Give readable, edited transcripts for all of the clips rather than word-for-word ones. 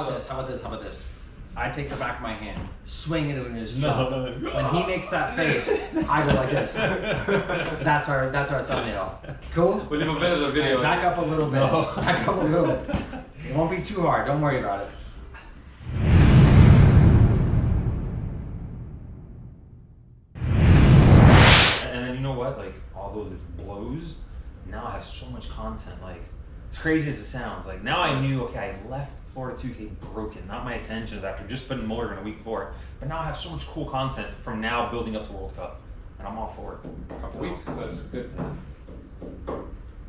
about this? How about this? How about this? I take the back of my hand, swing it in his jaw. No. When he makes that face, I go like this. That's our thumbnail. Cool? We'll leave a bit of the video. Back up a little bit. No. Back up a little bit. It won't be too hard. Don't worry about it. And then you know what? Like, although this blows, now I have so much content. Like, as crazy as it sounds, like now I knew, okay, I left Florida 2K broken, not my intentions after just putting motor in a week before, but now I have so much cool content from now building up to World Cup, and I'm all for it. A couple weeks, that's good. Yeah.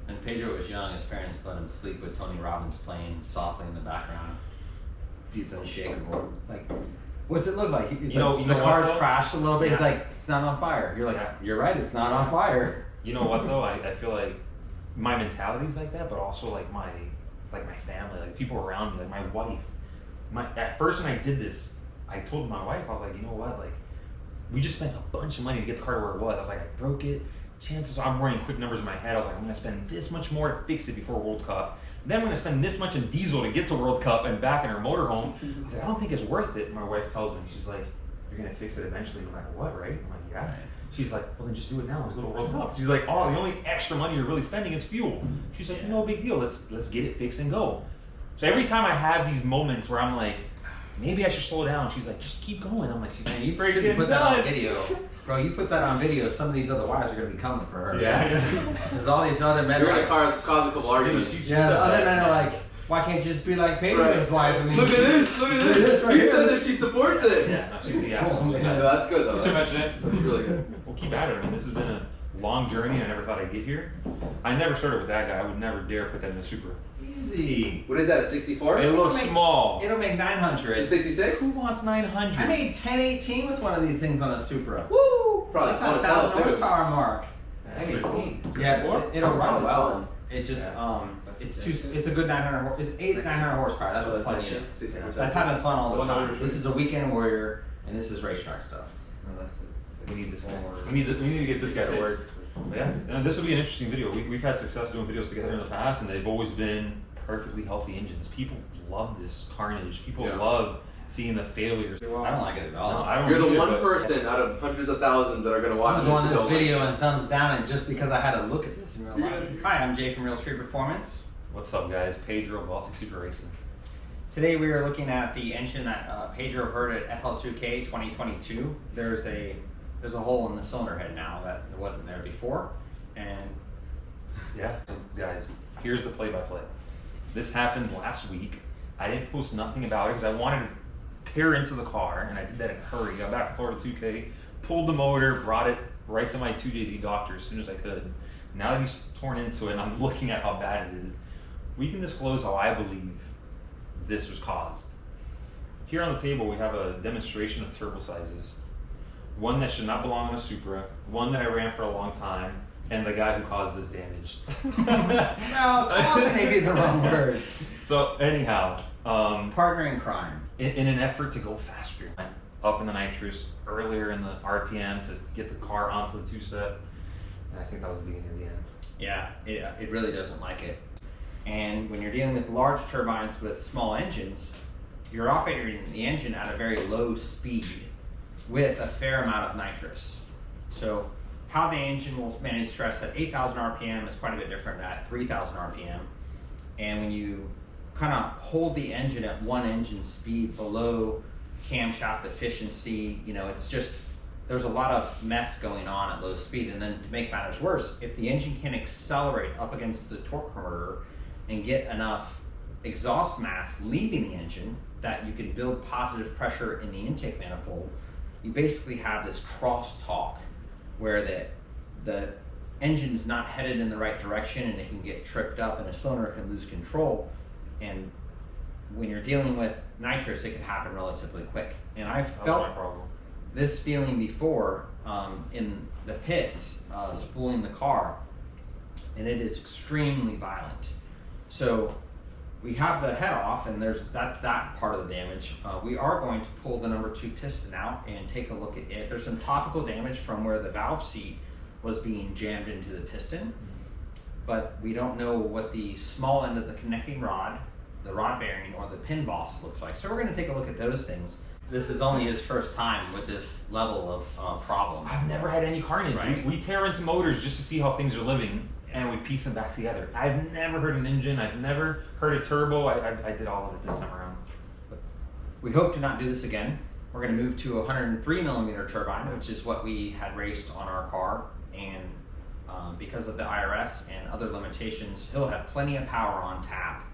When Pedro was young, his parents let him sleep with Tony Robbins playing softly in the background. Dude's unshakable. It's like, what's it look like? It's the car's crashed a little bit. Yeah. It's like, it's not on fire. You're like, yeah. You're right, it's not on fire. You know what though? I feel like my mentality's like that, but also like my family, like people around me, like my wife. At first when I did this, I told my wife, I was like, you know what, like we just spent a bunch of money to get the car to where it was. I was like, I broke it. Chances are, I'm running quick numbers in my head. I was like, I'm gonna spend this much more to fix it before World Cup. Then I'm gonna spend this much in diesel to get to World Cup and back in her motorhome. I was like, I don't think it's worth it. My wife tells me, she's like, you're gonna fix it eventually no matter what, right? I'm like, yeah. She's like, well then just do it now, let's go to World Cup. She's like, oh, the only extra money you're really spending is fuel. She's like, no big deal, let's get it fixed and go. So every time I have these moments where I'm like, maybe I should slow down, she's like, just keep going. I'm like, she's like, you should put that on video. Bro, you put that on video, some of these other wives are gonna be coming for her. Yeah. There's all these other men. You're gonna cause a couple arguments. Yeah, the other men are like, why can't you just be like Pedro's wife? I mean, look at this, look at this. Right you here. said that she supports it. Yeah, no, she's the absolute No, that's good though. You should mention it. That's really good. We'll keep at it. I mean, this has been a long journey and I never thought I'd get here. I never started with that guy. I would never dare put that in a Supra. easy. What is that, a 64? It looks small. It'll make 900. It's 66? Who wants 900? I made 1018 with one of these things on a Supra. Woo! Probably That's fun a as hell 1,000 too. horsepower mark. That's pretty cool. Yeah, it'll run well. Fun. It just It's it's a good 900. It's 900 horsepower. That's what's fun. That's having fun all the time. This is a weekend warrior, and this is racetrack stuff. We need this guy. We need to get this guy to work. But yeah, and this will be an interesting video. We've had success doing videos together in the past, and they've always been perfectly healthy engines. People love this carnage. People love seeing the failures. I don't like it at all. No, I don't You're the either, one person out of hundreds of thousands that are going to watch I was on this like video and thumbs down, and just because I had to look at this in real life. Hi, I'm Jay from Real Street Performance. What's up, guys? Pedro, BalticSupraRacing. Today we are looking at the engine that Pedro heard at FL2K 2022. There's a hole in the cylinder head now that wasn't there before, and Yeah, guys, here's the play-by-play. This happened last week. I didn't post nothing about it because I wanted to tear into the car, and I did that in a hurry. Got back to Florida 2K, pulled the motor, brought it right to my 2JZ doctor as soon as I could. Now that he's torn into it and I'm looking at how bad it is, we can disclose how I believe this was caused. Here on the table we have a demonstration of turbo sizes. One that should not belong on a Supra, one that I ran for a long time, and the guy who caused this damage. no, cause may be the wrong word. So anyhow, Partner in crime. In an effort to go faster, I went up in the nitrous earlier in the RPM to get the car onto the two-step, and I think that was the beginning of the end. Yeah, it really doesn't like it. And when you're dealing with large turbines with small engines, you're operating the engine at a very low speed with a fair amount of nitrous. So how the engine will manage stress at 8,000 RPM is quite a bit different at 3,000 RPM. And when you kind of hold the engine at one engine speed below camshaft efficiency, you know, it's just, there's a lot of mess going on at low speed. And then to make matters worse, if the engine can accelerate up against the torque converter and get enough exhaust mass leaving the engine that you can build positive pressure in the intake manifold, you basically have this crosstalk where the engine is not headed in the right direction and it can get tripped up and a cylinder can lose control. And when you're dealing with nitrous, it can happen relatively quick. And I've felt this feeling before in the pits, spooling the car, and it is extremely violent. So we have the head off, and that's that part of the damage. We are going to pull the number 2 piston out and take a look at it. There's some topical damage from where the valve seat was being jammed into the piston, but we don't know what the small end of the connecting rod the rod bearing or the pin boss looks like. So we're going to take a look at those things. This is only his first time with this level of problem. I've never had any carnage. Right. We tear into motors just to see how things are living, and we piece them back together. I've never hurt an engine. I've never hurt a turbo. I did all of it this time around. We hope to not do this again. We're going to move to a 103 millimeter turbine, which is what we had raced on our car. And because of the IRS and other limitations, he'll have plenty of power on tap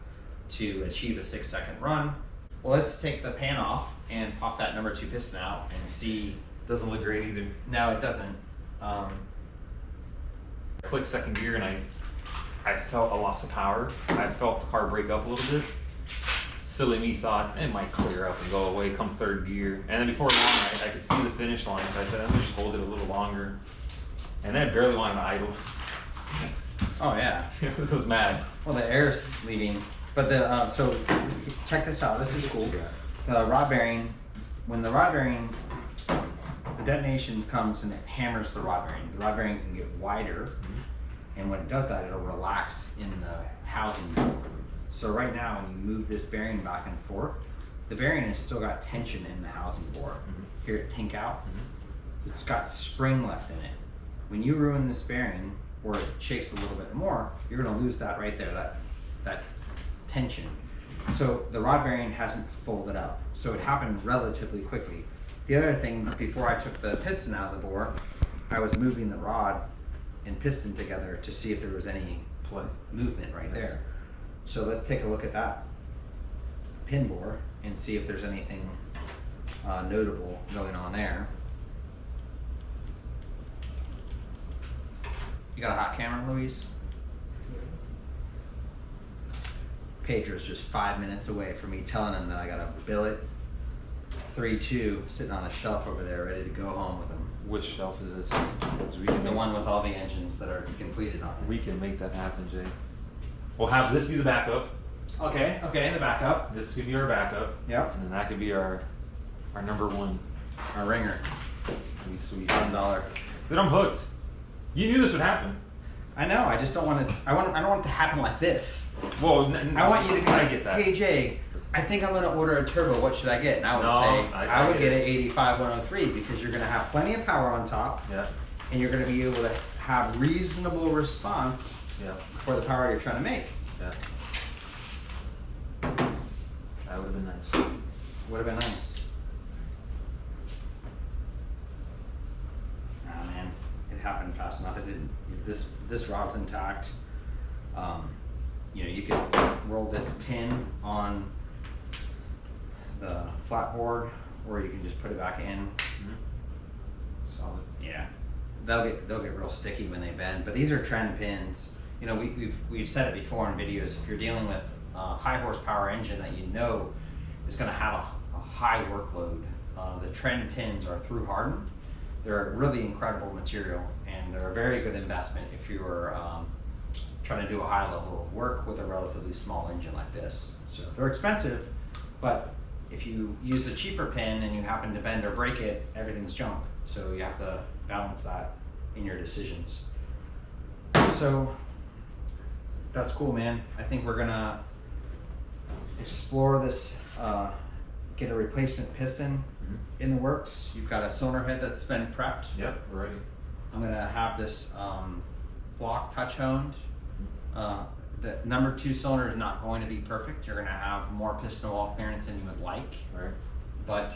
to achieve a 6-second run. Well, let's take the pan off and pop that number 2 piston out and see. Doesn't look great either. No, it doesn't. Click second gear and I felt a loss of power. I felt the car break up a little bit. Silly me thought it might clear up and go away come third gear. And then before long, I could see the finish line, so I said, I'm gonna just hold it a little longer. And then I barely wanted to idle. Oh yeah. It was mad. Well, the air's leaving, but the so check this out. This is cool. The rod bearing, when the rod bearing, the detonation comes and it hammers the rod bearing. The rod bearing can get wider, and when it does that, it'll relax in the housing. So right now, when you move this bearing back and forth, the bearing has still got tension in the housing bore. Hear it tink out? It's got spring left in it. When you ruin this bearing, or it shakes a little bit more, you're gonna lose that right there, that tension. So the rod bearing hasn't folded up. So it happened relatively quickly. The other thing, before I took the piston out of the bore, I was moving the rod and piston together to see if there was any Play. movement right there. So let's take a look at that pin bore and see if there's anything notable going on there. You got a hot camera, Luis? Pedro's just 5 minutes away from me telling him that I got a billet 3.2 sitting on a shelf over there ready to go home with him. Which shelf is this? 'Cause we can The make- one with all the engines that are completed on it. We can make that happen, Jay. We'll have this be the backup. Okay, in the backup. This could be our backup. Yep. And then that could be our number one. Our ringer. That'd be sweet. $1. Dude, I'm hooked. You knew this would happen. I know. I just don't want it. I don't want it to happen like this. Well, I want you to go. I get that. Hey Jay, I think I'm going to order a turbo. What should I get? And I would No, say I would get get it. an 85 103 because you're going to have plenty of power on top, Yeah. and you're going to be able to have reasonable response Yeah. for the power you're trying to make. Yeah. That would have been nice. Would have been nice. Nah, man, it happened fast enough. It didn't. This rod's intact. You know, you could roll this pin on the flat board, or you can just put it back in. Solid. Yeah, they'll get real sticky when they bend. But these are trend pins. You know, we've said it before in videos. If you're dealing with a high horsepower engine that you know is going to have a high workload, the trend pins are through hardened. They're a really incredible material, and they're a very good investment if you're trying to do a high level of work with a relatively small engine like this. So they're expensive, but if you use a cheaper pin and you happen to bend or break it, everything's junk. So you have to balance that in your decisions. So that's cool, man. I think we're gonna explore this, get a replacement piston in the works. You've got a cylinder head that's been prepped. Yep, we're ready. I'm gonna have this block touch honed. The number 2 cylinder is not going to be perfect. You're gonna have more piston wall clearance than you would like, All right. but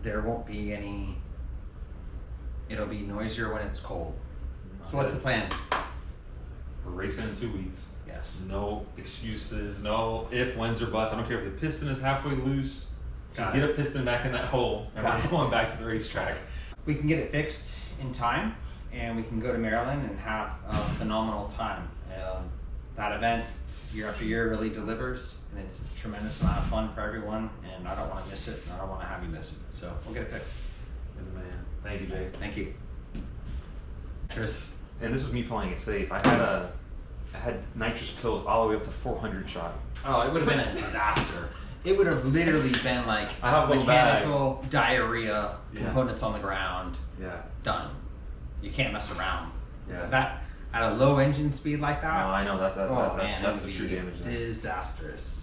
there won't be any. It'll be noisier when it's cold. So what's the plan? We're racing in 2 weeks. Yes. No excuses, no if, whens, or buts. I don't care if the piston is halfway loose. Got Just get a piston back in that hole, and Got we're it. going back to the racetrack. We can get it fixed in time, and we can go to Maryland and have a phenomenal time. That event, year after year, really delivers, and it's a tremendous amount of fun for everyone, and I don't want to miss it, and I don't want to have you miss it. So we'll get it fixed. Good man. Thank you, Jay. Thank you. Cheers. And this was me playing it safe. I had nitrous pills all the way up to 400 shot. Oh, it would have been a disaster. It would have literally been like I have a little mechanical diarrhea, Yeah. components on the ground, Yeah. done. You can't mess around. Yeah. That at a low engine speed like No, that, I know oh man, that's it the would true be damage. There. disastrous.